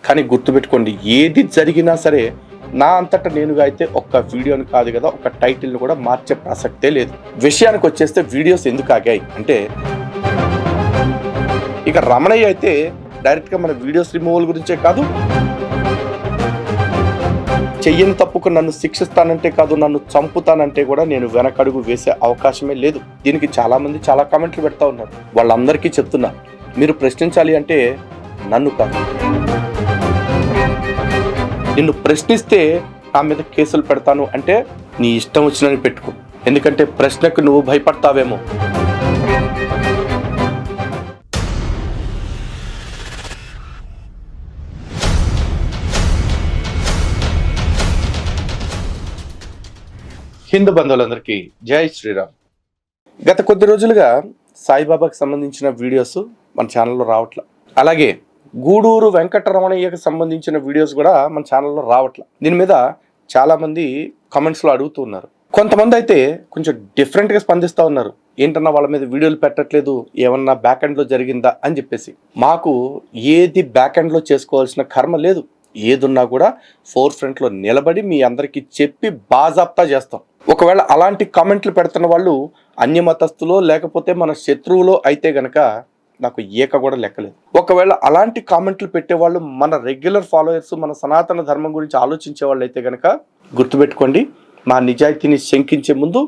కానీ గుర్తుపెట్టుకోండి, ఏది జరిగినా సరే నా అంతటా నేనుగా అయితే ఒక్క వీడియోని కాదు కదా, ఒక టైటిల్ని కూడా మార్చే ప్రసక్తే లేదు. విషయానికి వచ్చేస్తే వీడియోస్ ఎందుకు ఆగాయి అంటే, ఇక రమణయ్య అయితే డైరెక్ట్గా మన వీడియోస్ రిమూవల్ గురించే కాదు, చెయ్యని తప్పుకు నన్ను శిక్షిస్తానంటే కాదు, నన్ను చంపుతానంటే కూడా నేను వెనకడుగు వేసే అవకాశమే లేదు. దీనికి చాలా మంది చాలా కామెంట్లు పెడతా ఉన్నారు. వాళ్ళందరికీ చెప్తున్నా, మీరు ప్రశ్నించాలి అంటే నన్ను కాదు, నిన్ను ప్రశ్నిస్తే నా మీద కేసులు పెడతాను అంటే నీ ఇష్టం వచ్చినని పెట్టుకో. ఎందుకంటే ప్రశ్నకు నువ్వు భయపడతావేమో. హిందూ బంధువులందరికీ జై శ్రీరామ్. గత కొద్ది రోజులుగా సాయిబాబాకి సంబంధించిన వీడియోస్ మన ఛానల్లో రావట్ల, అలాగే గూడూరు వెంకటరమణయ్యకి సంబంధించిన వీడియోస్ కూడా మన ఛానల్లో రావట్ల. దీని మీద చాలామంది కమెంట్స్లో అడుగుతూ ఉన్నారు. కొంతమంది అయితే కొంచెం డిఫరెంట్గా స్పందిస్తూ ఉన్నారు. ఏంటన్నా వాళ్ళ మీద వీడియోలు పెట్టట్లేదు, ఏమన్నా బ్యాక్ ఎండ్లో జరిగిందా అని చెప్పేసి. మాకు ఏది బ్యాక్ ఎండ్లో చేసుకోవాల్సిన కర్మ లేదు. ఏదున్నా కూడా ఫోర్ ఫ్రంట్లో నిలబడి మీ అందరికీ చెప్పి బాజాప్తా చేస్తాం. ఒకవేళ అలాంటి కామెంట్లు పెడుతున్న వాళ్ళు అన్యమతస్థులో లేకపోతే మన శత్రువులో అయితే గనక నాకు ఏక కూడా లెక్కలేదు. ఒకవేళ అలాంటి కామెంట్లు పెట్టేవాళ్ళు మన రెగ్యులర్ ఫాలోయర్స్, మన సనాతన ధర్మం గురించి ఆలోచించే వాళ్ళు అయితే గనక గుర్తుపెట్టుకోండి, మా నిజాయితీని శంకించే ముందు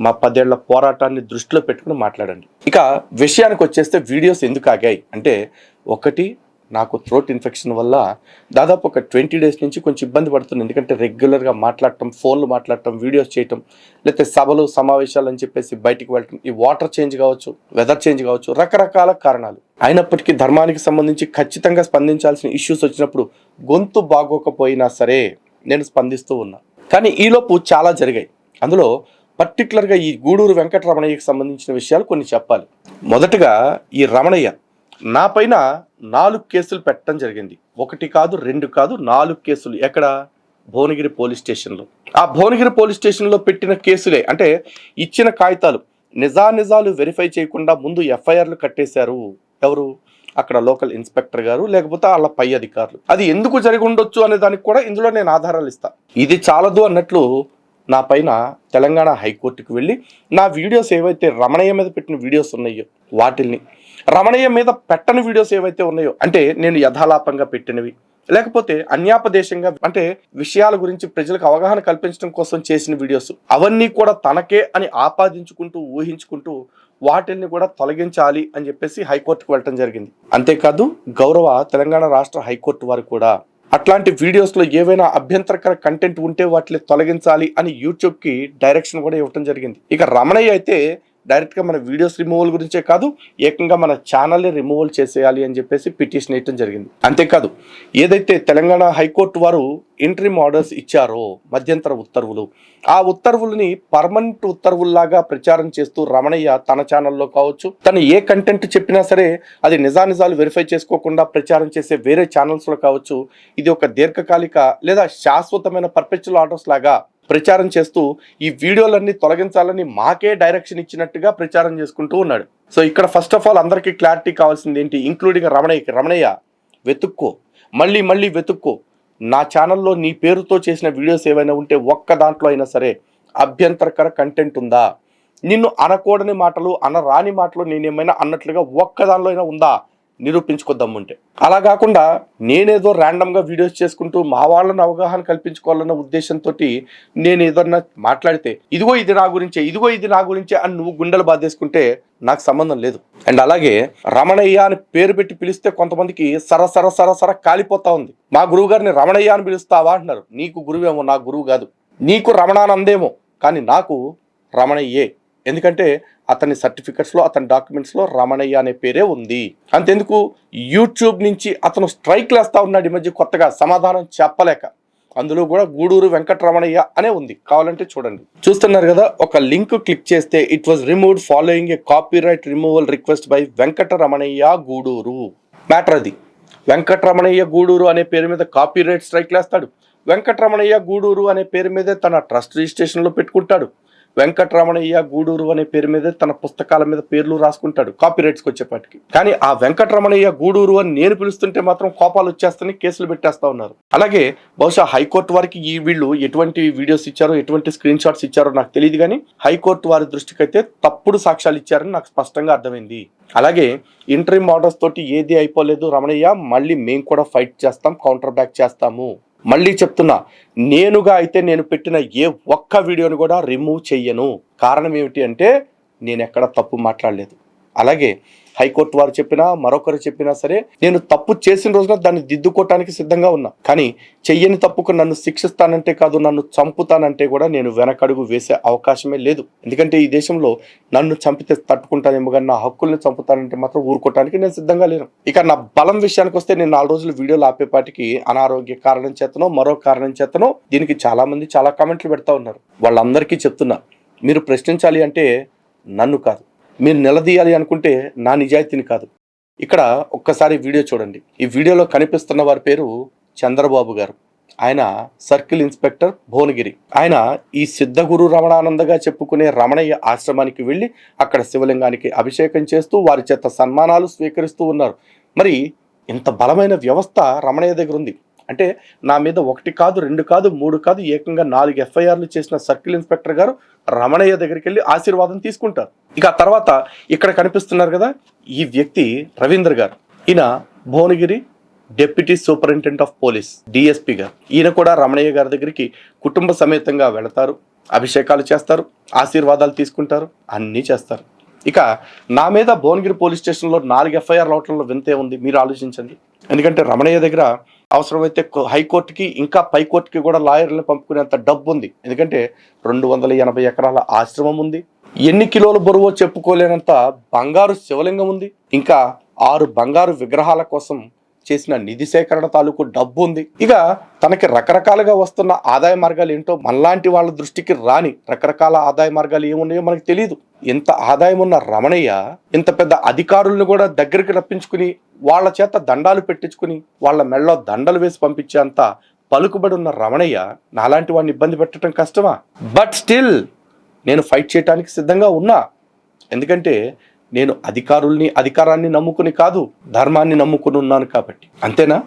మా 10 ఏళ్ల పోరాటాన్ని దృష్టిలో పెట్టుకుని మాట్లాడండి. ఇక విషయానికి వచ్చేస్తే వీడియోస్ ఎందుకు ఆగాయి అంటే, ఒకటి, నాకు థ్రోట్ ఇన్ఫెక్షన్ వల్ల దాదాపు ఒక 20 డేస్ నుంచి కొంచెం ఇబ్బంది పడుతుంది. ఎందుకంటే రెగ్యులర్గా మాట్లాడటం, ఫోన్లు మాట్లాడటం, వీడియోస్ చేయటం, లేకపోతే సభలు సమావేశాలు అని చెప్పేసి బయటికి వెళ్ళటం, ఈ వాటర్ చేంజ్ కావచ్చు, వెదర్ చేంజ్ కావచ్చు, రకరకాల కారణాలు. అయినప్పటికీ ధర్మానికి సంబంధించి ఖచ్చితంగా స్పందించాల్సిన ఇష్యూస్ వచ్చినప్పుడు గొంతు బాగోకపోయినా సరే నేను స్పందిస్తూ ఉన్నా. కానీ ఈలోపు చాలా జరిగాయి. అందులో పర్టికులర్గా ఈ గూడూరు వెంకటరమణయ్యకి సంబంధించిన విషయాలు కొన్ని చెప్పాలి. మొదటగా ఈ రమణయ్య నా పైన 4 కేసులు పెట్టడం జరిగింది. 1 కాదు, 2 కాదు, 4 కేసులు. ఎక్కడ? భువనగిరి పోలీస్ స్టేషన్లో. ఆ భువనగిరి పోలీస్ స్టేషన్లో పెట్టిన కేసులే, అంటే ఇచ్చిన కాగితాలు నిజాలు వెరిఫై చేయకుండా ముందు ఎఫ్ఐఆర్లు కట్టేశారు. ఎవరు? అక్కడ లోకల్ ఇన్స్పెక్టర్ గారు, లేకపోతే వాళ్ళ పై అధికారులు. అది ఎందుకు జరిగి ఉండొచ్చు అనే దానికి కూడా ఇందులో నేను ఆధారాలు ఇస్తాను. ఇది చాలదు అన్నట్లు నా పైన తెలంగాణ హైకోర్టుకు వెళ్ళి నా వీడియోస్ ఏవైతే రమణయ్య మీద పెట్టిన వీడియోస్ ఉన్నాయో వాటిల్ని, రమణయ్య మీద పెట్టని వీడియోస్ ఏవైతే ఉన్నాయో, అంటే నేను యథాలాపంగా పెట్టినవి, లేకపోతే అన్యాపదేశంగా అంటే విషయాల గురించి ప్రజలకు అవగాహన కల్పించడం కోసం చేసిన వీడియోస్, అవన్నీ కూడా తనకే అని ఆపాదించుకుంటూ ఊహించుకుంటూ వాటిల్ని కూడా తొలగించాలి అని చెప్పేసి హైకోర్టుకు వెళ్ళటం జరిగింది. అంతేకాదు గౌరవ తెలంగాణ రాష్ట్ర హైకోర్టు వారు కూడా అట్లాంటి వీడియోస్లో ఏవైనా అభ్యంతరకర కంటెంట్ ఉంటే వాటిని తొలగించాలి అని యూట్యూబ్కి డైరెక్షన్ కూడా ఇవ్వడం జరిగింది. ఇక రమణయ్య అయితే డైరెక్ట్గా మన వీడియోస్ రిమూవల్ గురించే కాదు, ఏకంగా మన ఛానల్ని రిమూవల్ చేసేయాలి అని చెప్పేసి పిటిషన్ వేయటం జరిగింది. అంతేకాదు ఏదైతే తెలంగాణ హైకోర్టు వారు ఇంటరిమ్ ఆర్డర్స్ ఇచ్చారో, మధ్యంతర ఉత్తర్వులు, ఆ ఉత్తర్వులని పర్మనెంట్ ఉత్తర్వుల్లాగా ప్రచారం చేస్తూ రమణయ్య తన ఛానల్లో కావచ్చు, తను ఏ కంటెంట్ చెప్పినా సరే అది నిజాలు వెరిఫై చేసుకోకుండా ప్రచారం చేసే వేరే ఛానల్స్లో కావచ్చు, ఇది ఒక దీర్ఘకాలిక లేదా శాశ్వతమైన పర్పెచువల్ ఆర్డర్స్ లాగా ప్రచారం చేస్తూ ఈ వీడియోలన్నీ తొలగించాలని మాకే డైరెక్షన్ ఇచ్చినట్టుగా ప్రచారం చేసుకుంటూ ఉన్నాడు. సో ఇక్కడ ఫస్ట్ ఆఫ్ ఆల్ అందరికీ క్లారిటీ కావాల్సింది ఏంటి, ఇంక్లూడింగ్ రమణయ్య వెతుక్కో, మళ్ళీ వెతుక్కో. నా ఛానల్లో నీ పేరుతో చేసిన వీడియోస్ ఏవైనా ఉంటే ఒక్క దాంట్లో అయినా సరే అభ్యంతరకర కంటెంట్ ఉందా, నిన్ను అనకూడని మాటలు, అనరాని మాటలు నేనేమైనా అన్నట్లుగా ఒక్క దానిలో అయినా ఉందా నిరూపించుకోద్దామంటే. అలా కాకుండా నేనేదో ర్యాండమ్గా వీడియోస్ చేసుకుంటూ మా వాళ్ళని అవగాహన కల్పించుకోవాలన్న ఉద్దేశంతో నేను ఏదన్నా మాట్లాడితే ఇదిగో ఇది నా గురించే అని నువ్వు గుండెలు బాధేసుకుంటే నాకు సంబంధం లేదు. అండ్ అలాగే రమణయ్య అని పేరు పెట్టి పిలిస్తే కొంతమందికి సర కాలిపోతా ఉంది. మా గురువు గారిని రమణయ్య అని పిలుస్తావా అంటున్నారు. నీకు గురువేమో, నా గురువు కాదు. నీకు రమణానందేమో, కానీ నాకు రమణయ్యే. ఎందుకంటే అతని సర్టిఫికెట్స్లో, అతని డాక్యుమెంట్స్లో రమణయ్య అనే పేరే ఉంది. అంతెందుకు యూట్యూబ్ నుంచి అతను స్ట్రైక్లు వేస్తా ఉన్నాడు ఈ మధ్య కొత్తగా, సమాధానం చెప్పలేక. అందులో కూడా గూడూరు వెంకటరమణయ్య అనే ఉంది, కావాలంటే చూడండి. చూస్తున్నారు కదా, ఒక లింక్ క్లిక్ చేస్తే it was removed following a copyright removal request by Venkataramanayya Guduru. Matter అది. వెంకటరమణయ్య గూడూరు అనే పేరు మీద కాపీరైట్ స్ట్రైక్లు వేస్తాడు. వెంకటరమణయ్య గూడూరు అనే పేరు మీదే తన ట్రస్ట్ రిజిస్ట్రేషన్లో పెట్టుకుంటాడు. వెంకటరమణయ్య గూడూరు అనే పేరు మీద తన పుస్తకాల మీద పేర్లు రాసుకుంటాడు కాపీరైట్స్కి వచ్చేపాటికి. కానీ ఆ వెంకటరమణయ్య గూడూరు అని నేను పిలుస్తుంటే మాత్రం కోపాలు వచ్చేస్తాయని కేసులు పెట్టేస్తా ఉన్నారు. అలాగే బహుశా హైకోర్టు వారికి ఈ వీళ్ళు ఎటువంటి వీడియోస్ ఇచ్చారో ఎటువంటి స్క్రీన్ షాట్స్ ఇచ్చారో నాకు తెలియదు, కానీ హైకోర్టు వారి దృష్టికి అయితే తప్పుడు సాక్ష్యాలు ఇచ్చారని నాకు స్పష్టంగా అర్థమైంది. అలాగే ఇంటరిమ్ ఆర్డర్స్ తోటి ఏది అయిపోలేదు రమణయ్య, మళ్ళీ మేము కూడా ఫైట్ చేస్తాం, కౌంటర్ బ్యాక్ చేస్తాము. మళ్ళీ చెప్తున్నా, నేనుగా అయితే నేను పెట్టిన ఏ ఒక్క వీడియోని కూడా రిమూవ్ చెయ్యను. కారణం ఏమిటి అంటే నేను ఎక్కడ తప్పు మాట్లాడలేదు. అలాగే హైకోర్టు వారు చెప్పినా మరొకరు చెప్పినా సరే నేను తప్పు చేసిన రోజున దాన్ని దిద్దుకోవటానికి సిద్ధంగా ఉన్నా. కానీ చెయ్యని తప్పుకు నన్ను శిక్షిస్తానంటే కాదు, నన్ను చంపుతానంటే కూడా నేను వెనకడుగు వేసే అవకాశమే లేదు. ఎందుకంటే ఈ దేశంలో నన్ను చంపితే తట్టుకుంటానేమో కానీ నా హక్కుల్ని చంపుతానంటే మాత్రం ఊరుకోవటానికి నేను సిద్ధంగా లేను. ఇక నా బలం విషయానికి వస్తే నేను 4 రోజులు వీడియోలు ఆపేపాటికి అనారోగ్య కారణం చేతనో మరో కారణం చేతనో దీనికి చాలా మంది చాలా కామెంట్లు పెడతా ఉన్నారు. వాళ్ళందరికీ చెప్తున్నా, మీరు ప్రశ్నించాలి అంటే నన్ను కాదు, మీరు నిలదీయాలి అనుకుంటే నా నిజాయితీని కాదు. ఇక్కడ ఒక్కసారి వీడియో చూడండి. ఈ వీడియోలో కనిపిస్తున్న వారి పేరు చంద్రబాబు గారు. ఆయన సర్కిల్ ఇన్స్పెక్టర్ భువనగిరి. ఆయన ఈ సిద్ధగురు రమణానందగా చెప్పుకునే రమణయ్య ఆశ్రమానికి వెళ్ళి అక్కడ శివలింగానికి అభిషేకం చేస్తూ వారి చేత సన్మానాలు స్వీకరిస్తూ ఉన్నారు. మరి ఇంత బలమైన వ్యవస్థ రమణయ్య దగ్గర ఉంది అంటే నా మీద 1 కాదు 2 కాదు 3 కాదు ఏకంగా 4 ఎఫ్ఐఆర్లు చేసిన సర్కిల్ ఇన్స్పెక్టర్ గారు రమణయ్య దగ్గరికి వెళ్ళి ఆశీర్వాదం తీసుకుంటారు. ఇక ఆ తర్వాత ఇక్కడ కనిపిస్తున్నారు కదా ఈ వ్యక్తి రవీంద్ర గారు. ఈయన Bhuvanagiri deputy superintendent of police DSP గారు. ఈయన కూడా రమణయ్య గారి దగ్గరికి కుటుంబ సమేతంగా వెళతారు, అభిషేకాలు చేస్తారు, ఆశీర్వాదాలు తీసుకుంటారు, అన్నీ చేస్తారు. ఇక నా మీద భువనగిరి పోలీస్ స్టేషన్లో 4 ఎఫ్ఐఆర్లు అవటంలో వింతే ఉంది, మీరు ఆలోచించండి. ఎందుకంటే రమణయ్య దగ్గర అవసరమైతే హైకోర్టుకి ఇంకా పైకోర్టుకి కూడా లాయర్లను పంపుకునేంత డబ్బు ఉంది. ఎందుకంటే 280 ఎకరాల ఆశ్రమం ఉంది, ఎన్ని కిలోల బరువో చెప్పుకోలేనంత బంగారు శివలింగం ఉంది, ఇంకా 6 బంగారు విగ్రహాల కోసం చేసిన నిధి సేకరణ తాలూకు డబ్బు ఉంది. ఇక తనకి రకరకాలుగా వస్తున్న ఆదాయ మార్గాలు ఏంటో మనలాంటి వాళ్ళ దృష్టికి రాని రకరకాల ఆదాయ మార్గాలు ఏమున్నాయో మనకు తెలియదు. ఇంత ఆదాయం ఉన్న రమణయ్య ఇంత పెద్ద అధికారులను కూడా దగ్గరికి రప్పించుకుని వాళ్ళ చేత దండాలు పెట్టించుకుని వాళ్ళ మెళ్ళలో దండలు వేసి పంపించేంత పలుకుబడి ఉన్న రమణయ్య నాలాంటి వాడిని ఇబ్బంది పెట్టడం కష్టమా? బట్ స్టిల్ నేను ఫైట్ చేయడానికి సిద్ధంగా ఉన్నా. ఎందుకంటే నేను అధికారాన్ని నమ్ముకుని కాదు, ధర్మాన్ని నమ్ముకుని ఉన్నాను కాబట్టి. అంతేనా?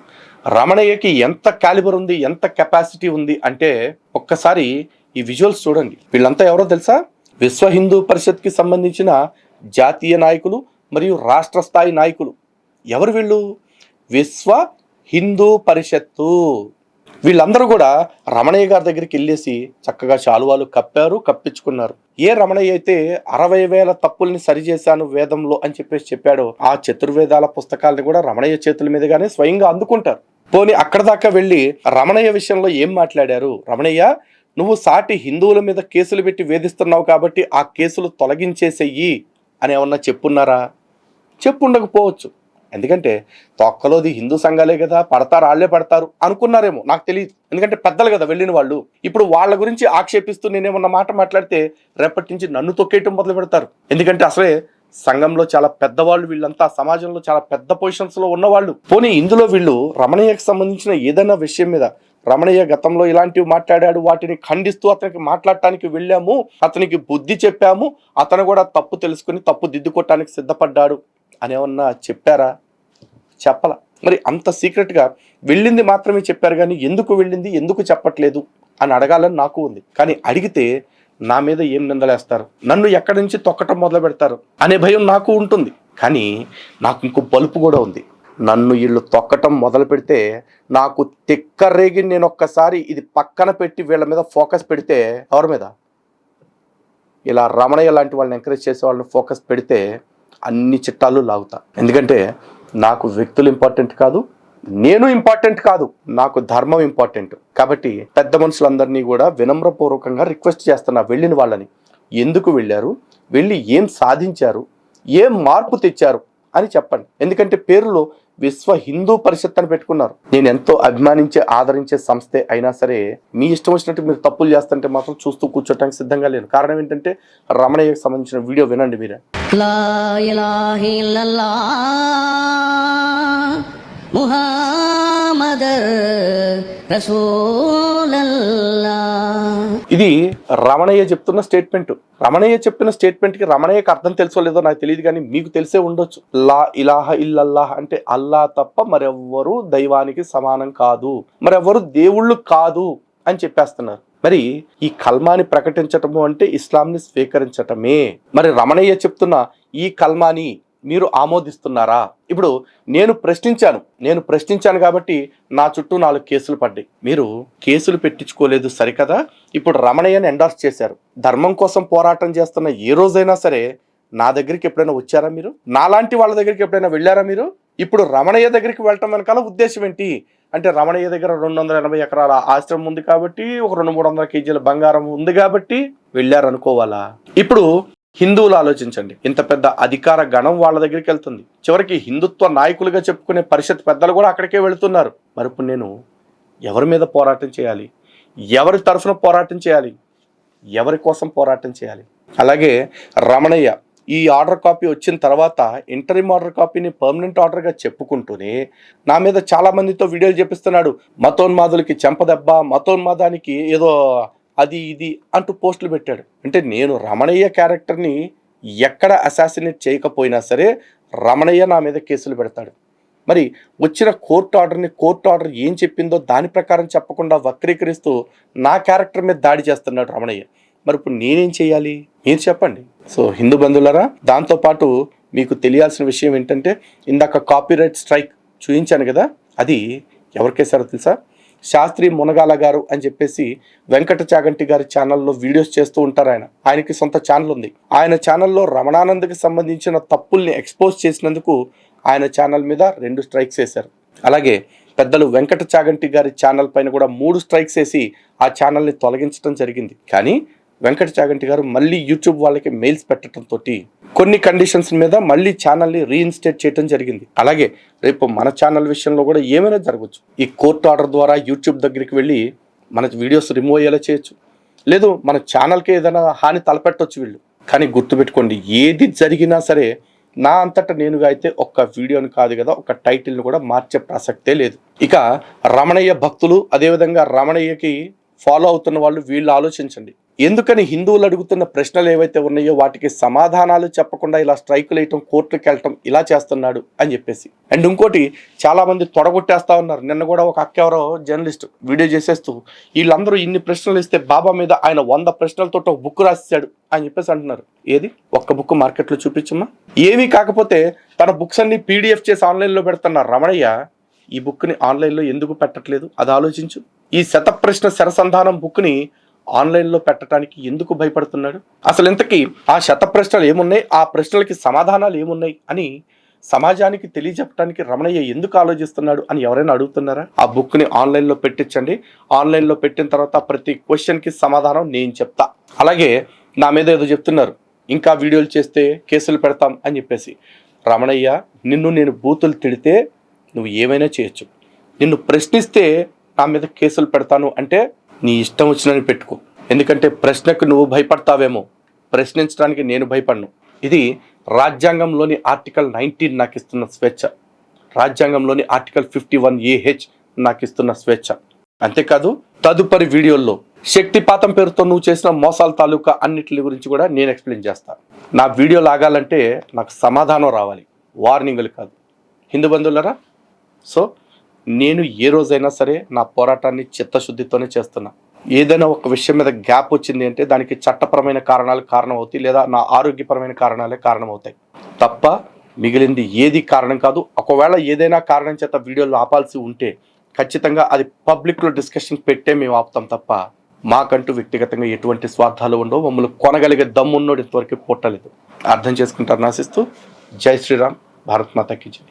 రమణయ్యకి ఎంత క్యాలిబర్ ఉంది, ఎంత కెపాసిటీ ఉంది అంటే ఒక్కసారి ఈ విజువల్స్ చూడండి. వీళ్ళంతా ఎవరో తెలుసా? విశ్వ హిందూ పరిషత్కి సంబంధించిన జాతీయ నాయకులు మరియు రాష్ట్ర స్థాయి నాయకులు. ఎవరు వీళ్ళు? విశ్వ హిందూ పరిషత్తు. వీళ్ళందరూ కూడా రమణయ్య గారి దగ్గరికి వెళ్ళేసి చక్కగా శాలువాలు కప్పించుకున్నారు. ఏ రమణయ్య అయితే 60,000 తప్పుల్ని సరిచేశాను వేదంలో అని చెప్పాడో ఆ చతుర్వేదాల పుస్తకాలని కూడా రమణయ్య చేతుల మీదుగానే స్వయంగా అందుకుంటారు. పోనీ అక్కడ దాకా వెళ్ళి రమణయ్య విషయంలో ఏం మాట్లాడారు? రమణయ్య, నువ్వు సాటి హిందువుల మీద కేసులు పెట్టి వేధిస్తున్నావు కాబట్టి ఆ కేసులు తొలగించేసేయి అని ఏమన్నా చెప్పున్నారా? చెప్పుండకపోవచ్చు. ఎందుకంటే తొక్కలోది హిందూ సంఘాలే కదా, పడతారు వాళ్ళే పడతారు అనుకున్నారేమో, నాకు తెలియదు. ఎందుకంటే పెద్దలు కదా వెళ్ళిన వాళ్ళు. ఇప్పుడు వాళ్ళ గురించి ఆక్షేపిస్తూ నేనేమన్నా మాట మాట్లాడితే రేపటి నుంచి నన్ను తొక్కేయటం మొదలు పెడతారు. ఎందుకంటే అసలే సంఘంలో చాలా పెద్దవాళ్ళు, వీళ్ళంతా సమాజంలో చాలా పెద్ద పొజిషన్స్ లో ఉన్నవాళ్ళు. పోనీ ఇందులో వీళ్ళు రమణయ్యకి సంబంధించిన ఏదైనా విషయం మీద రమణయ్య గతంలో ఇలాంటివి మాట్లాడాడు, వాటిని ఖండిస్తూ అతనికి మాట్లాడటానికి వెళ్ళాము, అతనికి బుద్ధి చెప్పాము, అతను కూడా తప్పు తెలుసుకుని తప్పు దిద్దుకోవటానికి సిద్ధపడ్డాడు అని ఏమన్నా చెప్పారా? చెప్పల. మరి అంత సీక్రెట్గా వెళ్ళింది మాత్రమే చెప్పారు, కానీ ఎందుకు వెళ్ళింది, ఎందుకు చెప్పట్లేదు అని అడగాలని నాకు ఉంది. కానీ అడిగితే నా మీద ఏం నిందలేస్తారు, నన్ను ఎక్కడి నుంచి తొక్కటం మొదలు పెడతారు అనే భయం నాకు ఉంటుంది. కానీ నాకు ఇంకో బలుపు కూడా ఉంది. నన్ను వీళ్ళు తొక్కటం మొదలు పెడితే నాకు తిక్కరేగి నేను ఒక్కసారి ఇది పక్కన పెట్టి వీళ్ళ మీద ఫోకస్ పెడితే, ఎవరి మీద? ఇలా రమణయ్య లాంటి వాళ్ళని ఎంకరేజ్ చేసే వాళ్ళని ఫోకస్ పెడితే అన్ని చిట్టాలు లాగుతా. ఎందుకంటే నాకు వ్యక్తులు ఇంపార్టెంట్ కాదు, నేను ఇంపార్టెంట్ కాదు, నాకు ధర్మం ఇంపార్టెంట్. కాబట్టి పెద్ద మనుషులందరినీ కూడా వినమ్రపూర్వకంగా రిక్వెస్ట్ చేస్తున్నా, వెళ్ళిన వాళ్ళని ఎందుకు వెళ్ళారు, వెళ్ళి ఏం సాధించారు, ఏం మార్పు తెచ్చారు అని చెప్పండి. ఎందుకంటే పేరులో విశ్వ హిందూ పరిషత్ అని పెట్టుకున్నారు. నేను ఎంతో అభిమానించే ఆదరించే సంస్థే అయినా సరే మీ ఇష్టం వచ్చినట్టు మీరు తప్పులు చేస్తుంటే మాత్రం చూస్తూ కూర్చోటానికి సిద్ధంగా లేను. కారణం ఏంటంటే రమణయ్యకి సంబంధించిన వీడియో వినండి మీరే. ముహమ్మద్ ఇది రమణయ్య చెప్తున్న స్టేట్మెంట్. రమణయ్య చెప్పిన స్టేట్మెంట్ కి రమణయ్యకి అర్థం తెలుసో లేదో నాకు తెలియదు, కానీ మీకు తెలిసే ఉండొచ్చు. లా ఇలాహ ఇల్లల్లాహ్ అంటే అల్లా తప్ప మరెవ్వరూ దైవానికి సమానం కాదు, మరెవ్వరు దేవుళ్ళు కాదు అని చెప్పేస్తున్నారు. మరి ఈ కల్మాని ప్రకటించటము అంటే ఇస్లాంని స్వీకరించటమే. మరి రమణయ్య చెప్తున్న ఈ కల్మాని మీరు ఆమోదిస్తున్నారా? ఇప్పుడు నేను ప్రశ్నించాను కాబట్టి నా చుట్టూ 4 కేసులు పడ్డాయి. మీరు కేసులు పెట్టించుకోలేదు సరికదా, ఇప్పుడు రమణయ్యని ఎండార్స్ చేశారు. ధర్మం కోసం పోరాటం చేస్తున్న ఏ రోజైనా సరే నా దగ్గరికి ఎప్పుడైనా వచ్చారా? మీరు నాలాంటి వాళ్ళ దగ్గరికి ఎప్పుడైనా వెళ్ళారా? మీరు ఇప్పుడు రమణయ్య దగ్గరికి వెళ్ళటం వెనకాల ఉద్దేశం ఏంటి అంటే, రమణయ్య దగ్గర 280 ఎకరాల ఆశ్రమం ఉంది కాబట్టి, ఒక 200-300 కేజీల బంగారం ఉంది కాబట్టి వెళ్ళారనుకోవాలా? ఇప్పుడు హిందువులు ఆలోచించండి, ఇంత పెద్ద అధికార గణం వాళ్ళ దగ్గరికి వెళ్తుంది. చివరికి హిందుత్వ నాయకులుగా చెప్పుకునే పరిషత్ పెద్దలు కూడా అక్కడికే వెళుతున్నారు. మరి ఇప్పుడు నేను ఎవరి మీద పోరాటం చేయాలి? ఎవరి తరఫున పోరాటం చేయాలి? ఎవరి కోసం పోరాటం చేయాలి? అలాగే రమణయ్య ఈ ఆర్డర్ కాపీ వచ్చిన తర్వాత ఇంటరిమ్ ఆర్డర్ కాపీని పర్మనెంట్ ఆర్డర్గా చెప్పుకుంటూనే నా మీద చాలా మందితో వీడియోలు చెప్పిస్తున్నాడు. మతోన్మాదులకి చెంపదెబ్బ, మతోన్మాదానికి ఏదో అది ఇది అంటూ పోస్టులు పెట్టాడు. అంటే నేను రమణయ్య క్యారెక్టర్ని ఎక్కడ అసాసినేట్ చేయకపోయినా సరే రమణయ్య నా మీద కేసులు పెడతాడు. మరి వచ్చిన కోర్టు ఆర్డర్ ఏం చెప్పిందో దాని ప్రకారం చెప్పకుండా వక్రీకరిస్తూ నా క్యారెక్టర్ మీద దాడి చేస్తున్నాడు రమణయ్య. మరి ఇప్పుడు నేనేం చేయాలి? మీరు చెప్పండి. సో హిందూ బంధువులారా, దాంతోపాటు మీకు తెలియాల్సిన విషయం ఏంటంటే, ఇందాక కాపీరైట్ స్ట్రైక్ చూపించాను కదా, అది ఎవరికేసారో తెలుసా? శాస్త్రి మునగాల గారు అని చెప్పేసి వెంకట చాగంటి గారి ఛానల్లో వీడియోస్ చేస్తూ ఉంటారు. ఆయనకి సొంత ఛానల్ ఉంది. ఆయన ఛానల్లో రమణానందకి సంబంధించిన తప్పుల్ని ఎక్స్పోజ్ చేసినందుకు ఆయన ఛానల్ మీద 2 స్ట్రైక్స్ వేశారు. అలాగే పెద్దలు వెంకట చాగంటి గారి ఛానల్ పైన కూడా 3 స్ట్రైక్స్ వేసి ఆ ఛానల్ని తొలగించడం జరిగింది. కానీ వెంకట చాగంటి గారు మళ్ళీ యూట్యూబ్ వాళ్ళకి మెయిల్స్ పెట్టడంతో కొన్ని కండిషన్స్ మీద మళ్ళీ ఛానల్ని రీఇన్స్టేట్ చేయడం జరిగింది. అలాగే రేపు మన ఛానల్ విషయంలో కూడా ఏమైనా జరగవచ్చు. ఈ కోర్టు ఆర్డర్ ద్వారా యూట్యూబ్ దగ్గరికి వెళ్ళి మన వీడియోస్ రిమూవ్ అయ్యేలా చేయొచ్చు, లేదు మన ఛానల్కి ఏదైనా హాని తలపెట్టవచ్చు వీళ్ళు. కానీ గుర్తుపెట్టుకోండి, ఏది జరిగినా సరే నా అంతటా నేనుగా అయితే ఒక్క వీడియోని కాదు కదా, ఒక టైటిల్ని కూడా మార్చే ప్రసక్తే లేదు. ఇక రమణయ్య భక్తులు, అదేవిధంగా రమణయ్యకి ఫాలో అవుతున్న వాళ్ళు, వీళ్ళు ఆలోచించండి. ఎందుకని హిందువులు అడుగుతున్న ప్రశ్నలు ఏవైతే ఉన్నాయో వాటికి సమాధానాలు చెప్పకుండా ఇలా స్ట్రైకులు వేయటం, కోర్టుకి వెళ్ళటం ఇలా చేస్తున్నాడు అని చెప్పేసి. అండ్ ఇంకోటి, చాలా మంది తొడగొట్టేస్తా ఉన్నారు. నిన్న కూడా ఒక అక్క ఎవరో జర్నలిస్ట్ వీడియో చేసేస్తూ, వీళ్ళందరూ ఇన్ని ప్రశ్నలు ఇస్తే బాబా మీద ఆయన 100 ప్రశ్నలతో ఒక బుక్ రాసేసాడు అని చెప్పేసి అంటున్నారు. ఏది ఒక్క బుక్ మార్కెట్లో చూపించమ్మా. ఏమీ కాకపోతే తన బుక్స్ అన్ని PDF చేసి ఆన్లైన్లో పెడుతున్నారు రమణయ్య. ఈ బుక్ని ఆన్లైన్లో ఎందుకు పెట్టట్లేదు? అది ఆలోచించు. ఈ శతప్రశ్న శరసంధానం బుక్ని ఆన్లైన్లో పెట్టడానికి ఎందుకు భయపడుతున్నాడు? అసలు ఇంతకీ ఆ 100 ప్రశ్నలు ఏమున్నాయి, ఆ ప్రశ్నలకి సమాధానాలు ఏమున్నాయి అని సమాజానికి తెలియజెప్పడానికి రమణయ్య ఎందుకు ఆలోచిస్తున్నాడు అని ఎవరైనా అడుగుతున్నారా? ఆ బుక్ని ఆన్లైన్లో పెట్టించండి. ఆన్లైన్లో పెట్టిన తర్వాత ప్రతి క్వశ్చన్కి సమాధానం నేను చెప్తా. అలాగే నా మీద ఏదో చెప్తున్నారు, ఇంకా వీడియోలు చేస్తే కేసులు పెడతాం అని చెప్పేసి. రమణయ్య, నిన్ను నేను బూతులు తిడితే నువ్వు ఏమైనా చేయొచ్చు. నిన్ను ప్రశ్నిస్తే నా మీద కేసులు పెడతాను అంటే నీ ఇష్టం వచ్చినని పెట్టుకో. ఎందుకంటే ప్రశ్నకు నువ్వు భయపడతావేమో, ప్రశ్నించడానికి నేను భయపడను. ఇది రాజ్యాంగంలోని ఆర్టికల్ 19 నాకు ఇస్తున్న స్వేచ్ఛ. రాజ్యాంగంలోని ఆర్టికల్ 51AH నాకు ఇస్తున్న స్వేచ్ఛ. అంతేకాదు తదుపరి వీడియోల్లో శక్తిపాతం పేరుతో నువ్వు చేసిన మోసాల తాలూకా అన్నిటి గురించి కూడా నేను ఎక్స్ప్లెయిన్ చేస్తాను. నా వీడియో లాగాలంటే నాకు సమాధానం రావాలి, వార్నింగులు కాదు. హిందూ బంధువులరా, సో నేను ఏ రోజైనా సరే నా పోరాటాన్ని చిత్తశుద్ధితోనే చేస్తున్నా. ఏదైనా ఒక విషయం మీద గ్యాప్ వచ్చింది అంటే దానికి చట్టపరమైన కారణాలు కారణం అవుతాయి, లేదా నా ఆరోగ్యపరమైన కారణాలే కారణం అవుతాయి తప్ప మిగిలింది ఏది కారణం కాదు. ఒకవేళ ఏదైనా కారణం చేత వీడియోలు ఆపాల్సి ఉంటే ఖచ్చితంగా అది పబ్లిక్లో డిస్కషన్ పెట్టే మేము ఆపుతాం తప్ప మాకంటూ వ్యక్తిగతంగా ఎటువంటి స్వార్థాలు ఉండవు. మమ్మల్ని కొనగలిగే దమ్మున్నోడు ఇంతవరకు పుట్టలేదు. అర్థం చేసుకుంటారని ఆశిస్తూ, జై శ్రీరామ్, భారత్ మాతా కీ జై.